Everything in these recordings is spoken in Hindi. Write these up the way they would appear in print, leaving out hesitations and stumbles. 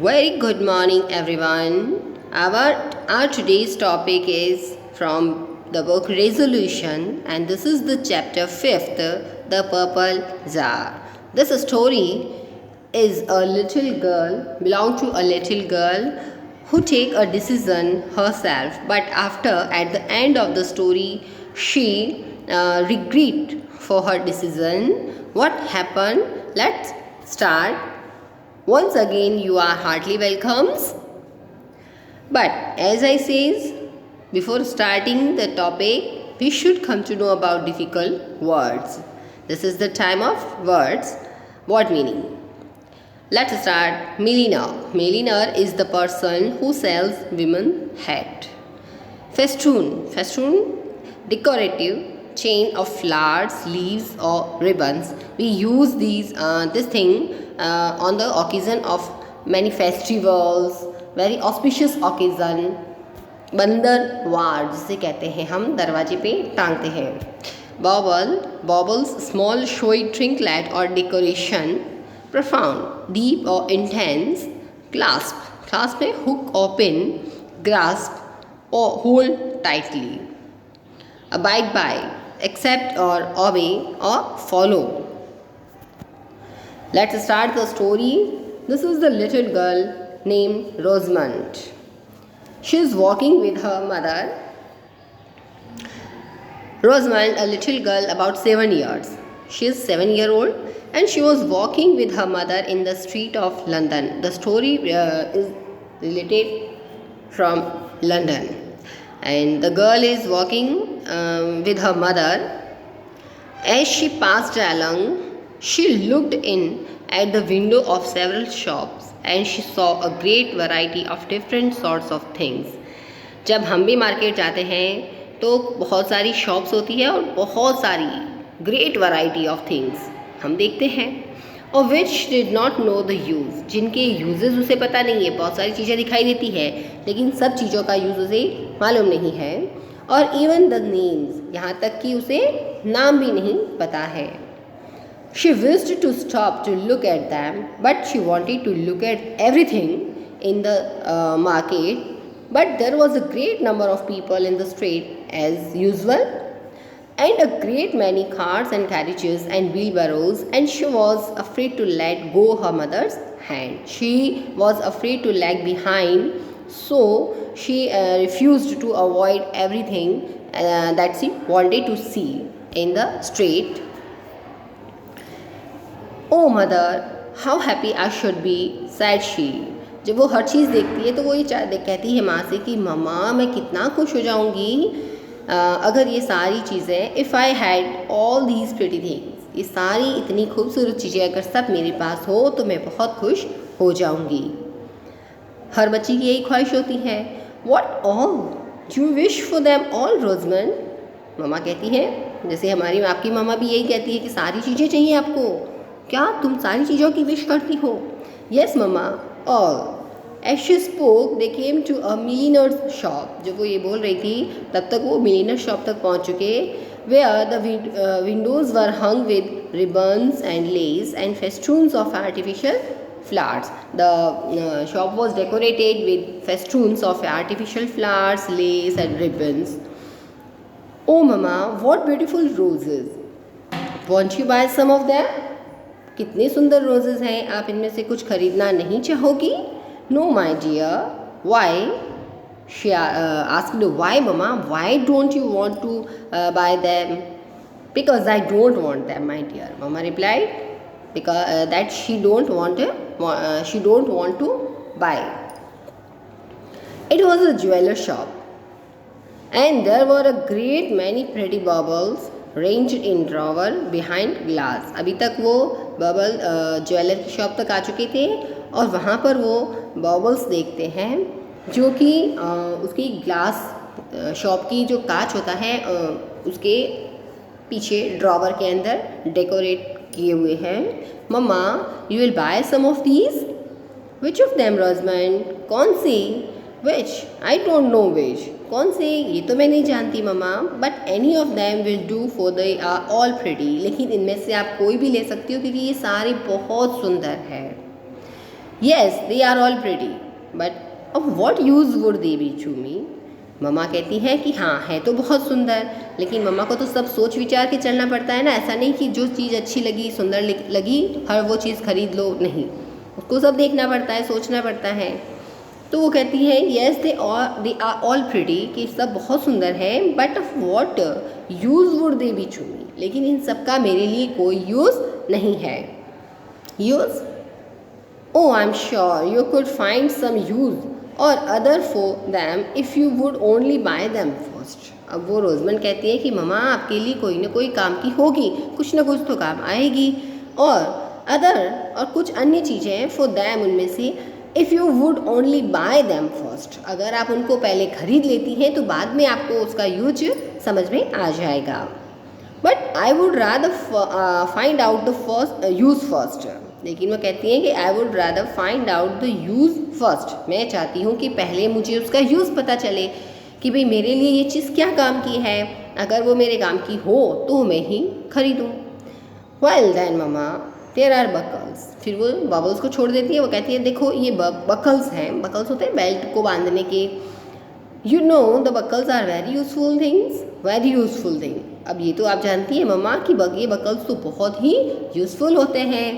Very good morning, everyone. Our today's topic is from the book Resolution, and this is the chapter 5th, The Purple Jar. This story is a little girl, belong to a little girl who take a decision herself, but at the end of the story, she regret for her decision. What happened? Let's start. Once again, you are heartily welcomes. But as I says, before starting the topic, we should come to know about difficult words. This is the time of words. What meaning? Let's start. Milliner. Milliner is the person who sells women hat. Festoon. Festoon, decorative chain of flowers, leaves or ribbons. We use this thing on the occasion of many festivals, very auspicious occasion. बंदर वार जिसे कहते हैं हम दरवाजे पे टांगते हैं. Baubles, small showy trinket or decoration. Profound, deep or intense. Clasp में hook or pin. Grasp or hold tightly. Abide by, accept or obey or follow. Let's start the story. This is the little girl named Rosamond. She is walking with her mother. Rosamond, a little girl about 7 years. She is 7-year-old and she was walking with her mother in the street of London. The story is related from London. And the girl is walking with her mother. As she passed along, she looked in at the window of several shops and she saw a great variety of different sorts of things. जब हम भी मार्केट जाते हैं तो बहुत सारी शॉप्स होती है और बहुत सारी ग्रेट वैरायटी ऑफ थिंग्स हम देखते हैं और which did not know the use, जिनके यूजेस उसे पता नहीं है. बहुत सारी चीज़ें दिखाई देती है लेकिन सब चीज़ों का यूज़ उसे मालूम नहीं है. और इवन द नेम्स, यहाँ तक कि उसे नाम भी नहीं पता है. She wished to stop to look at them, but she wanted to look at everything in the market. But there was a great number of people in the street as usual, and a great many carts and carriages and wheelbarrows, and she was afraid to let go her mother's hand. She was afraid to lag behind, so she refused to avoid everything that she wanted to see in the street. Oh mother, how happy I should be, said she. जब वो हर चीज़ देखती है तो वो ये कहती है माँ से कि मम्मा मैं कितना खुश हो जाऊँगी अगर ये सारी चीज़ें, if I had all these pretty things, ये सारी इतनी खूबसूरत चीज़ें अगर सब मेरे पास हो तो मैं बहुत खुश हो जाऊँगी. हर बच्ची की यही ख्वाहिश होती है. What all you wish for them all Rosamond. मम्मा कहती है, जैसे हमारी आपकी मम्मा भी यही कहती है कि सारी चीज़ें चाहिए आपको, क्या तुम सारी चीज़ों की विश करती हो. Yes mamma, all. As she spoke they came to a milliner's shop. जब वो ये बोल रही थी तब तक वो मिलीनर शॉप तक पहुंच चुके, where the windows were hung with ribbons and lace and festoons of artificial flowers. The shop was decorated with festoons of artificial flowers, lace and ribbons. Oh mama, what beautiful roses. Won't you buy some of them? कितने सुंदर रोजेस हैं, आप इनमें से कुछ खरीदना नहीं चाहोगी. No my dear. Why? She asked. Why mama, why don't you want to buy them. Because I don't want them my dear. Mama replied because that she don't want to buy. It was a jeweler shop and there were a great many pretty baubles ranged in drawer behind glass. अभी तक वो बबल ज्वेलर की शॉप तक आ चुके थे और वहाँ पर वो बॉबल्स देखते हैं जो कि उसकी ग्लास शॉप की जो कांच होता है उसके पीछे ड्रॉवर के अंदर डेकोरेट किए हुए हैं. Mamma, you will buy some of these. Which of them Rosamond. कौन सी. विच. I don't know which. कौन से, ये तो मैं नहीं जानती mamma. But any of them will do for they are all pretty. लेकिन इनमें से आप कोई भी ले सकती हो क्योंकि ये सारे बहुत सुंदर है. Yes they are all pretty but of what use would they be to me. मम्मा कहती हैं कि हाँ है तो बहुत सुंदर, लेकिन मम्मा को तो सब सोच विचार के चलना पड़ता है ना। ऐसा नहीं कि जो चीज़ अच्छी लगी सुंदर लगी हर वो चीज़ खरीद लो, नहीं, उसको सब देखना पड़ता है, सोचना पड़ता है। तो वो कहती है yes they are all pretty, कि सब बहुत सुंदर है, but of what use would they be to me, लेकिन इन सब का मेरे लिए कोई यूज़ नहीं है। Use, oh I am sure you could find some use or other for them if you would only buy them first. अब वो रोजमन कहती है कि मम्मा आपके लिए कोई ना कोई काम की होगी, कुछ ना कुछ तो काम आएगी, और अदर और कुछ अन्य चीज़ें हैं फॉर दैम उनमें से, if you would only buy them first, अगर आप उनको पहले खरीद लेती हैं तो बाद में आपको उसका यूज समझ में आ जाएगा। But I would rather find out the first use first, लेकिन वो कहती हैं कि I would rather find out the use first, मैं चाहती हूँ कि पहले मुझे उसका यूज़ पता चले कि भाई मेरे लिए ये चीज़ क्या काम की है, अगर वो मेरे काम की हो तो मैं ही खरीदूँ। Well then mamma there are buckles, फिर वो बबल्स को छोड़ देती है। वो कहती है देखो ये बकल्स हैं, बकल्स होते हैं बेल्ट को बांधने के। You know the buckles are very useful things, very useful thing. अब ये तो आप जानती हैं मम्मा कि ये बकल्स तो बहुत ही यूजफुल होते हैं।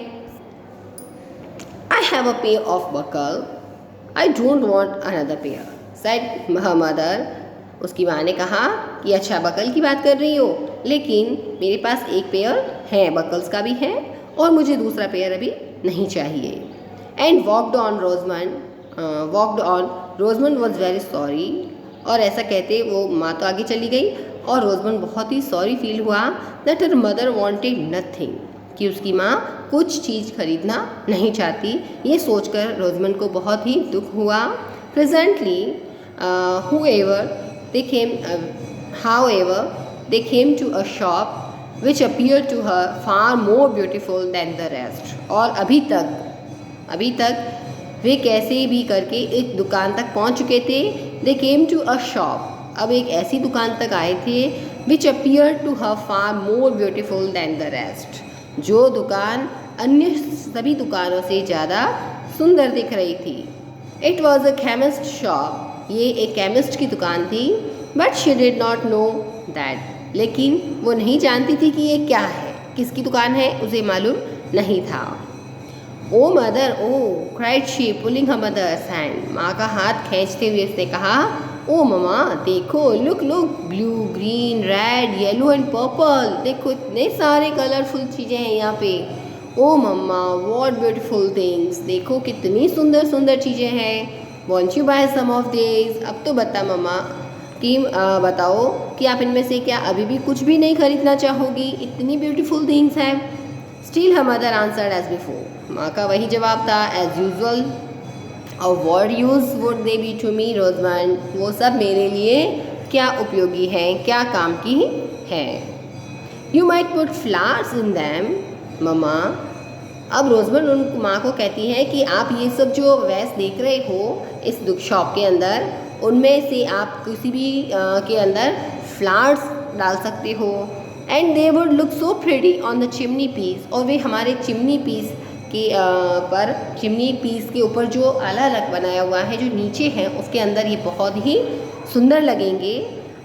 I have a pair of buccal, I don't want another pair, said her mother. उसकी माँ ने कहा कि अच्छा बकल की बात कर रही हो, लेकिन मेरे पास एक पेयर है, बकल्स का भी है, और मुझे दूसरा पेयर अभी नहीं चाहिए। And walked on Rosamond was very sorry, और ऐसा कहते वो माँ तो आगे चली गई और रोजमन बहुत ही सॉरी फील हुआ that her mother wanted nothing, कि उसकी माँ कुछ चीज़ खरीदना नहीं चाहती। ये सोचकर रोजमन को बहुत ही दुख हुआ। Presently however they came to a shop which appeared to her far more beautiful than the rest, और अभी तक वे कैसे भी करके एक दुकान तक पहुंच चुके थे। they came to a shop, अब एक ऐसी दुकान तक आए थे which appeared to her far more beautiful than the rest, जो दुकान अन्य सभी दुकानों से ज़्यादा सुंदर दिख रही थी। It was a chemist shop, ये एक केमिस्ट की दुकान थी। But she did not know that, लेकिन वो नहीं जानती थी कि ये क्या है, किसकी दुकान है, उसे मालूम नहीं था। Oh mother oh cried she pulling her mother's hand, माँ का हाथ खींचते हुए उसने कहा ओ ममा देखो, look look, blue green red yellow and purple, देखो इतने सारे कलरफुल चीज़ें हैं यहाँ पे। Oh mamma what beautiful things, देखो कितनी सुंदर सुंदर चीज़ें हैं। Won't you buy some of this, अब तो बता मम्मा कि बताओ कि आप इनमें से क्या अभी भी कुछ भी नहीं खरीदना चाहोगी, इतनी ब्यूटीफुल थिंग्स हैं। Still her mother answered as before, माँ का वही जवाब था एज यूजुअल। और what use would they be to me Rosamond, वो सब मेरे लिए क्या उपयोगी हैं, क्या काम की हैं। You might put flowers in them mamma, अब रोजमन उन माँ को कहती है कि आप ये सब जो वैस देख रहे हो इस शॉप के अंदर, उनमें से आप किसी भी के अंदर फ्लावर्स डाल सकते हो। And they would look so pretty on the chimney piece, और वे हमारे चिमनी पीस के ऊपर जो आला अलग बनाया हुआ है जो नीचे है उसके अंदर ये बहुत ही सुंदर लगेंगे।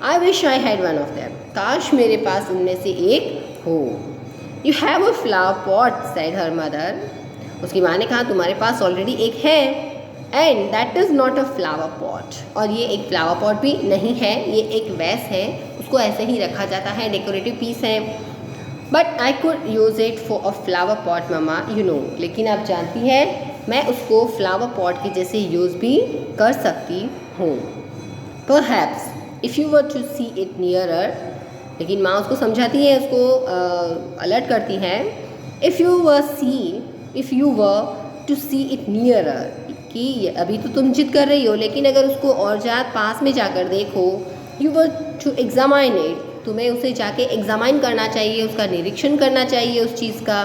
I wish I had one of them, काश मेरे पास उनमें से एक हो। You have a flower pot said her mother, उसकी माँ ने कहा तुम्हारे पास ऑलरेडी एक है। And that is not a flower pot, और ये एक फ्लावर पॉट भी नहीं है, ये एक वैस है, उसको ऐसे ही रखा जाता है, डेकोरेटिव पीस है। But I could use it for a flower pot mamma you know, लेकिन आप जानती हैं मैं उसको फ्लावर पॉट के जैसे यूज़ भी कर सकती हूँ। Perhaps if you were to see it nearer, लेकिन माँ उसको समझाती है, उसको अलर्ट करती है। If you were to see it nearer, कि अभी तो तुम जिद कर रही हो, लेकिन अगर उसको और ज़्यादा पास में जाकर देखो, you were to examine it, तुम्हें उसे जाके एग्जामाइन करना चाहिए, उसका निरीक्षण करना चाहिए उस चीज़ का।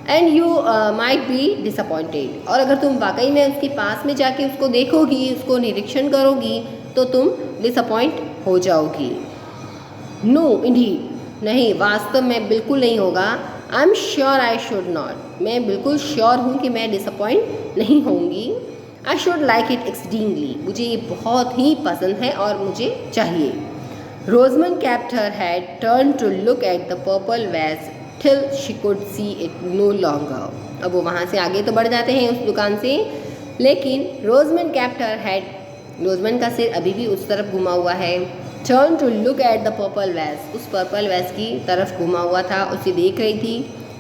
And you might be disappointed, और अगर तुम वाकई में उसके पास में जाके उसको देखोगी, उसको निरीक्षण करोगी, तो तुम डिसअपॉइंट हो जाओगी। नो इंडीड, नहीं वास्तव में बिल्कुल नहीं होगा। आई am sure I should not, मैं बिल्कुल श्योर हूँ कि मैं डिसअपॉइंट नहीं होंगी। I should like it extremely, मुझे ये बहुत ही पसंद है और मुझे चाहिए। रोजमन kept her head turned to look at the purple vase till she could see it no longer. अब वो वहाँ से आगे तो बढ़ जाते हैं उस दुकान से, लेकिन रोजमन kept her head, रोजमन का सिर अभी भी उस तरफ घुमा हुआ है। Turn to look at the purple vase, उस पर्पल वैस की तरफ घुमा हुआ था, उसे देख रही थी।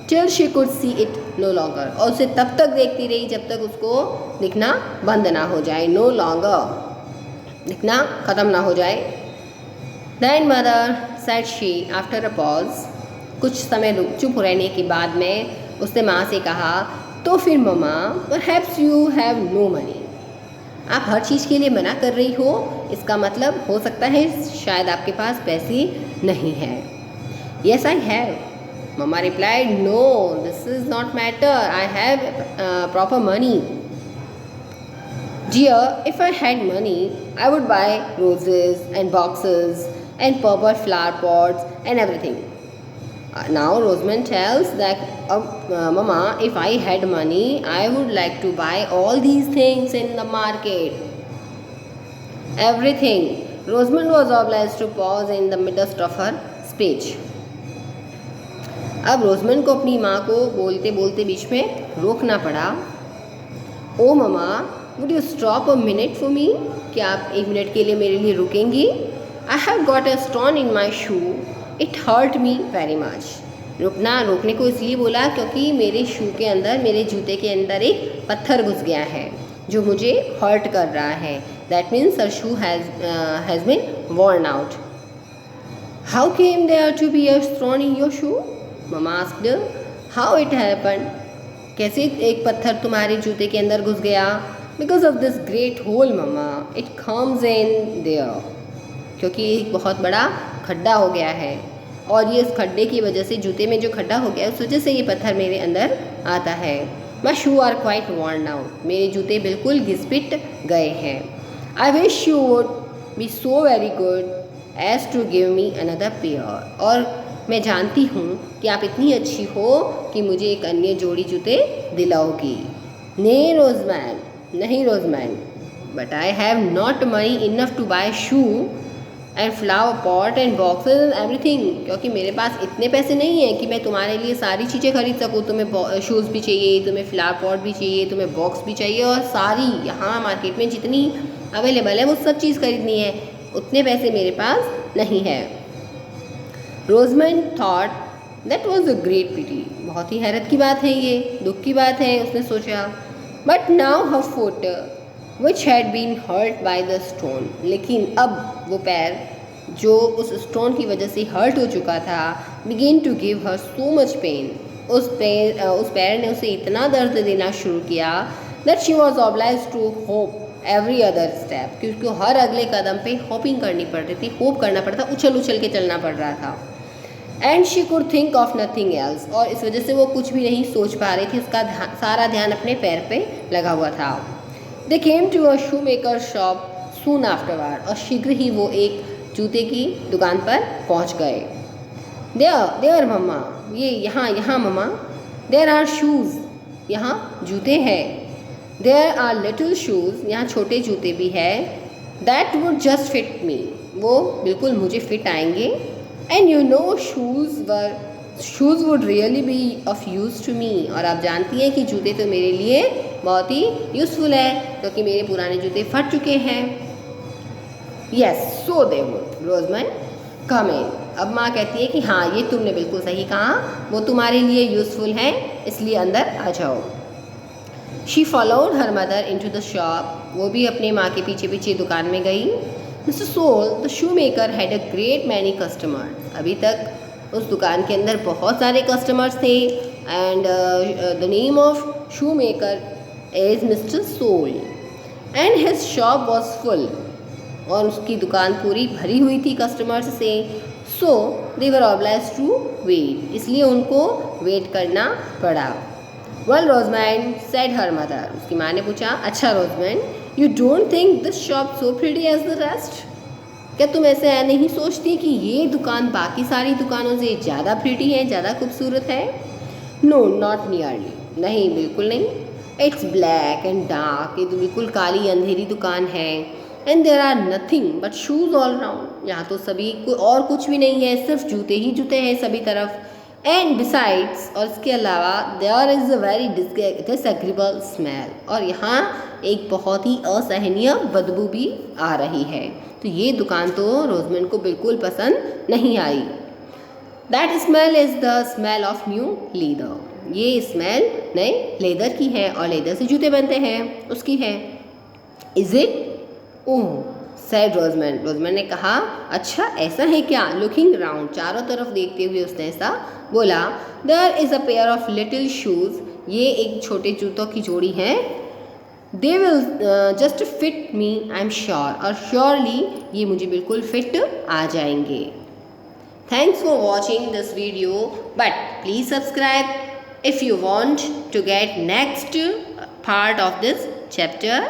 Till she could see it no longer, और उसे तब तक देखती रही जब तक उसको दिखना बंद ना हो जाए। No longer, दिखना ख़त्म ना हो जाए। Then mother said she after a pause, कुछ समय चुप रहने के बाद में उसने माँ से कहा, तो फिर मम्मा perhaps you have no money, आप हर चीज़ के लिए मना कर रही हो, इसका मतलब हो सकता है शायद आपके पास पैसे नहीं हैं। Yes I have, Mama replied. No, this is not matter, I have proper money. Dear, if I had money, I would buy roses and boxes and purple flower pots and everything. Now Rosamond tells that, Mama, if I had money, I would like to buy all these things in the market. Everything. Rosamond was obliged to pause in the midst of her speech. अब रोजमन को अपनी माँ को बोलते बोलते बीच में रोकना पड़ा। Oh mamma, would you stop a minute for me, क्या आप एक मिनट के लिए मेरे लिए रुकेंगी? I have got a stone in my shoe, it hurt me very much. रोकने को इसलिए बोला क्योंकि मेरे शू के अंदर, मेरे जूते के अंदर एक पत्थर घुस गया है जो मुझे हर्ट कर रहा है। That means her shoe has been worn out. How came there to be a stone in your shoe? Mama asked. How it happened? कैसे एक पत्थर तुम्हारे जूते के अंदर घुस गया? Because of this great hole, Mama. It comes in there. क्योंकि एक बहुत बड़ा खड्डा हो गया है और ये इस खड्डे की वजह से, जूते में जो खड्डा हो गया उस वजह से ये पत्थर मेरे अंदर आता है। My shoe are quite worn out. मेरे जूते बिल्कुल घिस-पिट गए हैं। I wish you would be so very good as to give me another pair. और मैं जानती हूँ कि आप इतनी अच्छी हो कि मुझे एक अन्य जोड़ी जूते दिलाओगी। नहीं रोजमैन, नहीं Rosamond, but I have not money enough to buy shoe and flower pot and boxes and everything, क्योंकि मेरे पास इतने पैसे नहीं हैं कि मैं तुम्हारे लिए सारी चीज़ें खरीद सकूँ। तुम्हें शूज़ भी चाहिए, तुम्हें फ्लावर पॉट भी चाहिए, तुम्हें बॉक्स भी चाहिए और सारी यहाँ मार्केट में जितनी अवेलेबल है वो सब चीज़ खरीदनी है, उतने पैसे मेरे पास नहीं है। Rosamond thought that was a great pity, बहुत ही हैरत की बात है, ये दुख की बात है, उसने सोचा। But now her foot which had been hurt by the stone, लेकिन अब वो पैर जो उस स्टोन की वजह से हर्ट हो चुका था, begin to give her so much pain, उस पैर ने उसे इतना दर्द देना शुरू किया that she was obliged to hop every other step, क्योंकि हर अगले कदम पे होपिंग करनी पड़ रही थी, होप करना पड़ता, उछल उछल के चलना पड़ रहा था। And she could think of nothing else, और इस वजह से वो कुछ भी नहीं सोच पा रही थी, उसका सारा ध्यान अपने पैर पे लगा हुआ था। They came to a shoemaker shop soon afterward, और शीघ्र ही वो एक जूते की दुकान पर पहुंच गए। देयर मम्मा, ये यहाँ मम्मा, देयर आर शूज़, यहाँ जूते हैं। देयर आर लिटिल शूज़, यहाँ छोटे जूते भी हैं। That would just fit me, वो बिल्कुल मुझे फिट आएंगे। And you know shoes would really be of use to me, और आप जानती हैं कि जूते तो मेरे लिए बहुत ही यूज़फुल है क्योंकि मेरे पुराने जूते फट चुके हैं। यस सो दे वुड रोजमैन कम इन, अब माँ कहती है कि हाँ ये तुमने बिल्कुल सही कहा, वो तुम्हारे लिए यूज़फुल है, इसलिए अंदर आ जाओ। She followed her mother into the shop, वो भी अपने माँ के पीछे पीछे दुकान में गई। Mister Sole the shoe maker had a great many customers, अभी तक उस दुकान के अंदर बहुत सारे कस्टमर्स थे। And the name of shoemaker is mister Sole and his shop was full, और उसकी दुकान पूरी भरी हुई थी कस्टमर्स से। So they were obliged to wait, इसलिए उनको वेट करना पड़ा। Well Rosamond said her mother, उसकी माँ ने पूछा, अच्छा Rosamond you don't think this shop so pretty as the rest, क्या तुम ऐसे नहीं सोचती कि ये दुकान बाकी सारी दुकानों से ज़्यादा प्रिटी है, ज़्यादा खूबसूरत है? नो नॉट नियरली, नहीं बिल्कुल नहीं। इट्स ब्लैक एंड डार्क, ये तो बिल्कुल काली अंधेरी दुकान है। And there are nothing but shoes all round, यहाँ तो सभी और कुछ भी नहीं है, सिर्फ जूते ही जूते हैं सभी तरफ। एंड बिसाइड्स, और इसके अलावा there is a very disagreeable smell, और यहाँ एक बहुत ही असहनीय बदबू भी आ रही है। तो ये दुकान तो रोजमेंड को बिल्कुल पसंद नहीं आई। That smell is the smell of new leather, ये स्मेल नए लेदर की है, और लेदर से जूते बनते हैं उसकी है। Is it? ओह सैड रोजमेंड, रोजमेंड ने कहा अच्छा ऐसा है क्या। लुकिंग राउंड, चारों तरफ देखते हुए उसने ऐसा बोला। There is a pair of little shoes, ये एक छोटे जूतों की जोड़ी है। They will just fit me I am sure, और श्योरली ये मुझे बिल्कुल फिट आ जाएंगे। Thanks for watching this video, but please subscribe if you want to get next part of this chapter.